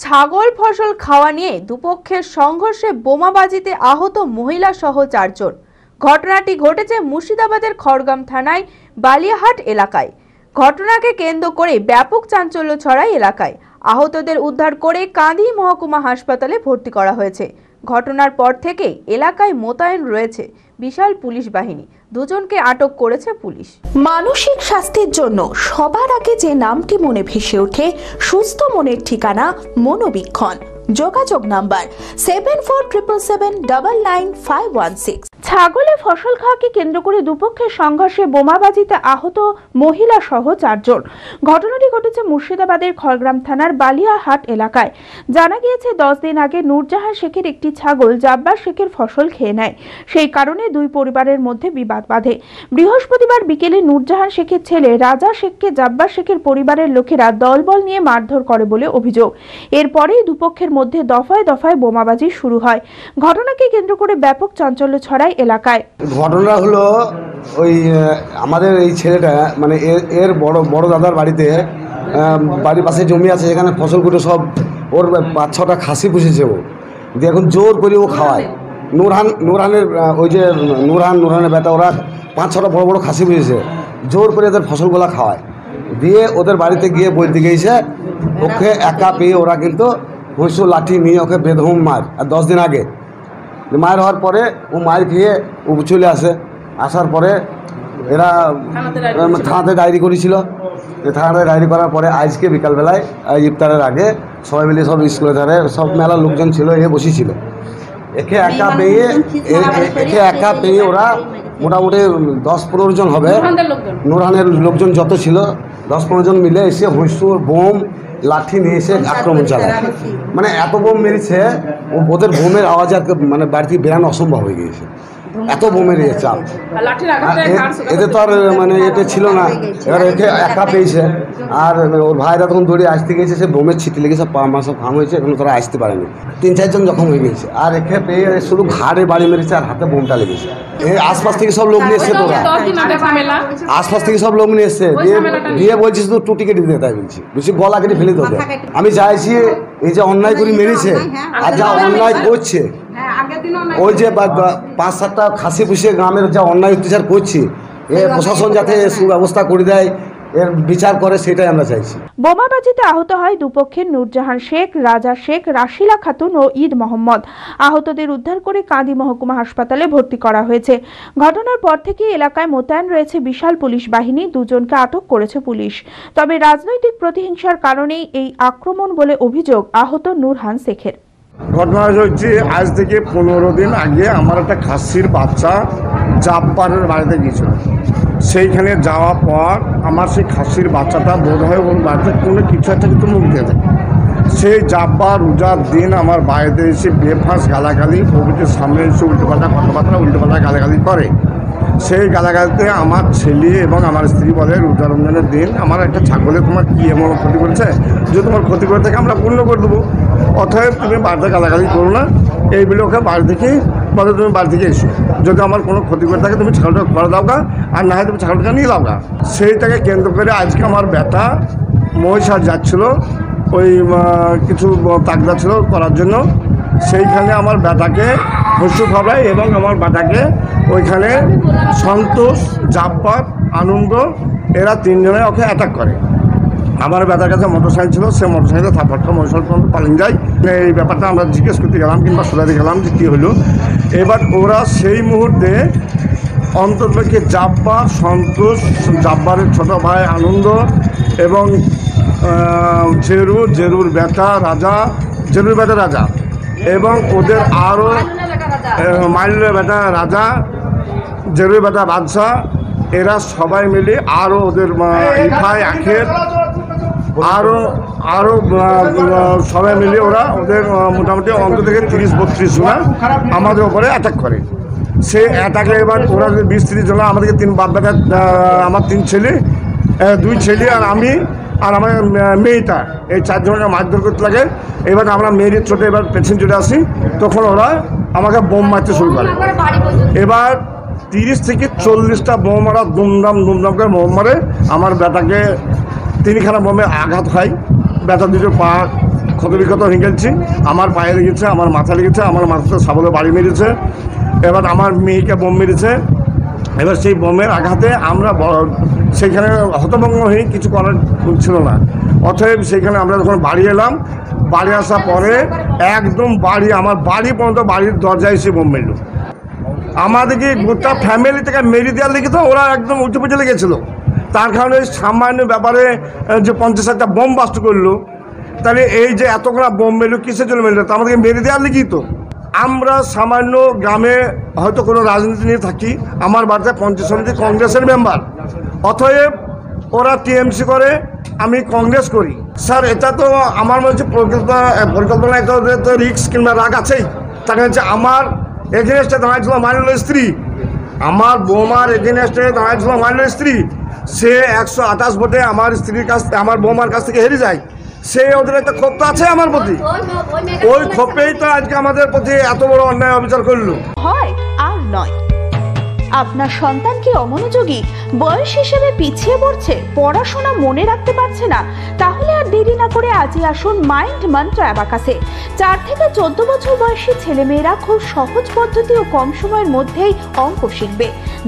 ছাগল ফসল খাওয়া নিয়ে দুপক্ষের সংঘর্ষে বোমাবাজিতে আহত মহিলা সহ 4 জন। ঘটনাটি ঘটেছে মুর্শিদাবাদের খড়গ্রাম থানায় বালিয়াহাট এলাকায়। ঘটনাকে কেন্দ্র করে ব্যাপক চাঞ্চল্য ছড়ায় এলাকায়। আহতদের উদ্ধার করে কাঁদি মহকুমা হাসপাতালে ভর্তি করা হয়েছে। ঘটনার পর থেকে এলাকায় মোতায়েন রয়েছে বিশাল পুলিশ বাহিনী। দুজনকে আটক করেছে পুলিশ। মানসিক স্বাস্থ্যের জন্য সবার আগে যে নামটি মনে ভেসে ওঠে সুস্থ মনের ঠিকানা মনোবীক্ষণ। যোগাযোগ নাম্বার 7477799516। ছাগলে ফসল খাওয়াকে কেন্দ্র করে দুপক্ষের সংঘর্ষে বোমাবাজিতে আহত মহিলা সহ 4 জন। ঘটনাটি ঘটেছে মুর্শিদাবাদের খড়গ্রাম থানার বালিয়াহাট এলাকায়। জানা গিয়েছে 10 দিন আগে নূরজাহান শেখের একটি ছাগল জাব্বার শেখের ফসল খেয়ে নেয়। সেই কারণে দুই পরিবারের মধ্যে বিবাদ বাধে। বৃহস্পতিবার বিকেলে নূরজাহান শেখের ছেলে রাজা শেখকে জাব্বার শেখের পরিবারের লোকেরা দলবল নিয়ে মারধর করে বলে অভিযোগ। এরপরেই দুপক্ষের মধ্যে দফায় দফায় বোমাবাজি শুরু হয়। ঘটনাকে কেন্দ্র করে ব্যাপক চাঞ্চল্য ছড়ায় এলাকায়। ঘটনা হলো ওই আমাদের এই ছেলেটা মানে এর বড় দাদার বাড়িতে বাড়ির পাশে জমি আছে, সেখানে ফসলগুলো সব ওর 5-6টা খাসি পুষেছে ও দিয়ে এখন জোর করে ও খাওয়ায়। নুরহানের ওই যে নুরহানের বেটা, ওরা 5-6টা বড় খাসি পুষেছে, জোর করে ওদের ফসলগুলো খাওয়ায়। দিয়ে ওদের বাড়িতে গিয়ে বলতে গিয়েছে ওকে একা পেয়ে ওরা কিন্তু ভৈঁসু লাঠি নিয়ে ওকে বেধম মার। আর 10 দিন আগে মায়ের হওয়ার পরে ও মায়ের খেয়ে ও চলে আসার পরে এরা থানাতে ডায়েরি করেছিল। থানাতে ডায়েরি করার পরে আজকে বিকালবেলায় ইফতারের আগে সবাই মিলে সব স্কুলের ধারে সব মেলার লোকজন ছিল, এ বসেছিল। একে একা পেয়ে ওরা মোটামুটি 10-15 জন হবে, নুরহানের লোকজন যত ছিল 10-15 জন মিলে এসে ভৈঁসুর বোম লাঠি নিয়ে এসে আক্রমণ চালায়। মানে এত বোম মেরেছে ওদের বোমের আওয়াজে মানে বাড়ি থেকে বেরানো অসম্ভব হয়ে গিয়েছে, এত বোমের চাপ। এতে তো আর মানে এটা ছিল না। এবার একে একা পেয়েছে, আর ওর ভাইরা তখন দৌড়ে আসতে গিয়েছে, সে বোমের ছিটি লেগেছে, পা মা সব ফার্ম হয়েছে, এখন তারা আসতে পারেনি। 3-4 জন জখম হয়ে গিয়েছে। আর একে পেয়ে শুধু ঘাড়ে বাড়ি মেরেছে আর হাতে বোমটা লেগেছে। এই আশপাশ থেকে সব লোক নিয়ে এসছে, তোরা আশপাশ থেকে সব লোক নিয়ে এসছে, দিয়ে বলছি শুধু টুটি কেটে দিতে, তাই বলছি গলা কেটে ফেলে দেবে। আমি চাইছি এই যে অন্যায় করে মেরেছে আর যা অন্যায় করছে, ওই যে 5-7টা খাসি পুষে গ্রামের যা অন্যায় অত্যাচার করছে, এ প্রশাসন যাতে সুব্যবস্থা করে দেয়, এর বিচার করে, সেটাই আমরা চাইছি। বোমাবাজিতে আহত হয় দুপক্ষের নূরজাহান শেখ, রাজা শেখ, রাশিলা খাতুন ও ঈদ মোহাম্মদ। আহতদের উদ্ধার করে কাঁদি মহকুমা হাসপাতালে ভর্তি করা হয়েছে। ঘটনার পর থেকে এলাকায় মোতায়েন রয়েছে বিশাল পুলিশ বাহিনী। দুজনকে আটক করেছে পুলিশ। তবে রাজনৈতিক প্রতিহিংসার কারণেই এই আক্রমণ বলে অভিযোগ আহত নূরহান শেখের। ঘটনা হচ্ছে আজ থেকে 15 দিন আগে আমার একটা খাসির বাচ্চা জাব্বারের বাড়িতে গিয়েছিল। সেইখানে যাওয়ার পর আমার সেই খাসির বাচ্চাটা বোধ হয় ওর বাড়িতে কোনো কিছু একটা কিন্তু মুখ দিয়ে দেয়। সেই জাব্বার রোজার দিন আমার বাড়িতে এসে বেফাঁস গালাগালি, প্রভৃতির সামনে এসে উল্টোপাল্টা কথাবার্তা উল্টোপাল্টা গালাগালি করে। সেই গালাগালিতে আমার ছেলে এবং আমার স্ত্রী বলে, রোজা রমজানের দিন আমার একটা ছাগলে তোমার কী এমন ক্ষতি করেছে, যে তোমার ক্ষতি করে থাকে আমরা পূর্ণ করে দেবো, অতএব তুমি বাড়িতে গালাগালি করো না। এই বলে ওকে বাড়ি থেকে বলে তুমি বাড়ি থেকে এসো, যদি আমার কোনো ক্ষতি করে থাকে তুমি ছাগলটা করে দাও গা, আর না হয় তুমি ছাগলটা নিয়ে দাও গা। সেইটাকে কেন্দ্র করে আজকে আমার ব্যাটা মহিষার যাচ্ছিলো, ওই কিছু তাগদা ছিল করার জন্য। সেইখানে আমার ব্যাটাকে হস্যু খাওয়ায় এবং আমার ব্যাটাকে ওইখানে সন্তোষ, জাব্বার, আনন্দ, এরা 3 জনে ওকে অ্যাটাক করে। আমার ব্যাটার কাছে মোটরসাইকেল ছিল, সে মোটরসাইকেলে থাপড়টা মোটরসাইকেল পর্যন্ত পালিয়ে যায়। এই ব্যাপারটা আমরা জিজ্ঞেস করতে গেলাম কিংবা সোজাতে গেলাম যে কী হলো। এবার ওরা সেই মুহূর্তে অন্তর্পক্ষে জাব্বার, সন্তোষ, জাব্বারের ছোটো ভাই আনন্দ এবং জেরুর বেটা রাজা, জেরুর বেটা রাজা এবং ওদের আরও মাইলের বেটা রাজা, জেরুর বেটা বাদশাহ, এরা সবাই মিলে আরও ওদের ইফাই আখের আরও সবাই মিলে ওরা ওদের মোটামুটি অন্ত থেকে 30-32 জন আমাদের ওপরে অ্যাটাক করে। সে অ্যাটাকে এবার ওরা 20-30 জন আমাদেরকে 3 বাপ বেটা, আমার 3 ছেলে, 2 ছেলে আর আমি আর আমার মেয়েটা, এই 4 জনকে মারধর করতে লাগে। এবার আমরা মেয়ের চোটে এবার পেছন চলে আসি, তখন ওরা আমাকে বোম মারতে শুরু করে। এবার 30 থেকে 40টা বোম মারা দুমদাম করে বোম মারে। আমার বেটাকে 3খানা বোমে আঘাত হয়, বেটা দুটো পা ক্ষতবিক্ষত হয়ে গেছি। আমার পায়ে লেগেছে, আমার মাথা লেগেছে, আমার মাথাতে সাবলে বাড়ি মেরেছে, এবার আমার মেয়েকে বোম মেরেছে। এবার সেই বোমের আঘাতে আমরা সেইখানে হতভম্ব হয়ে কিছু করার ছিল না। অতএব সেইখানে আমরা যখন বাড়ি এলাম, বাড়ি আসার পরে একদম আমার বাড়ি পর্যন্ত বাড়ির দরজায় এসে বোম মেরল। আমাদেরকে গোটা ফ্যামিলি থেকে মেরে দেওয়ার লেগে তো ওরা একদম উঠে পুজো লেগেছিলো। তার কারণে সামান্য ব্যাপারে যে 50-60টা বোম বাস্ট করলো, তাহলে এই যে এতগুলো বোম মেরলো কিসের জন্য মেরলো? তা আমাদেরকে মেরে দেওয়ার লেগেই তো। আমরা সামান্য গ্রামে হয়তো কোনো রাজনীতি নিয়ে থাকি, আমার বাড়িতে পঞ্চায়েত সমিতি কংগ্রেসের মেম্বার, অতএব ওরা টিএমসি করে, আমি কংগ্রেস করি। স্যার এটা তো আমার মনে হচ্ছে পরিকল্পনা একটা তো রিস্ক কিংবা রাগ আছেই। তার হচ্ছে আমার এগেনস্টে দাঁড়াইছিল মাইনুলের স্ত্রী, আমার বৌমার এগেনস্টে দাঁড়াইছিল মাইনুলের স্ত্রী। সে 128 ভোটে আমার স্ত্রীর কাছ থেকে, আমার বৌমার কাছ থেকে হেরে যায়। সে ওদের একটা ক্ষোভ তো আছে আমার প্রতি, ওই ক্ষোভেই তো আজকে আমাদের প্রতি এত বড় অন্যায় অবিচার করলো। হয় আর নয়, আপনার সন্তান কি অমনোযোগী, বয়স হিসেবে পিছিয়ে পড়ছে, পড়াশোনা মনে রাখতে পারছে না? তাহলে আর দেরি না করে আজই আসুন মাইন্ড মন্ত্র অ্যাবাকাসে। 4 থেকে 14 বছর বয়সী ছেলেমেয়েরা খুব সহজ পদ্ধতি ও কম সময়ের মধ্যেই অঙ্ক শিখবে,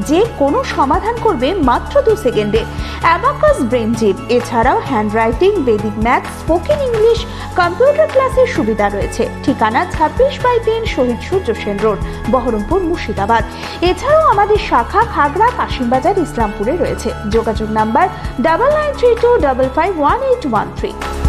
যে কোনো সমাধান করবে মাত্র 2 সেকেন্ডে। অ্যাবাকাস ব্রেন জিম, এছাড়াও handwriting, Vedic math, spoken English, computer ক্লাসের সুবিধা রয়েছে। ঠিকানা 26/3 শহীদ সূর্য সেন রোড, বহরমপুর, মুর্শিদাবাদ। এছাড়াও আমাদের শাখা খাগড়া, কাশিমবাজার, ইসলামপুরে রয়েছে। যোগাযোগ নাম্বার 9932551813।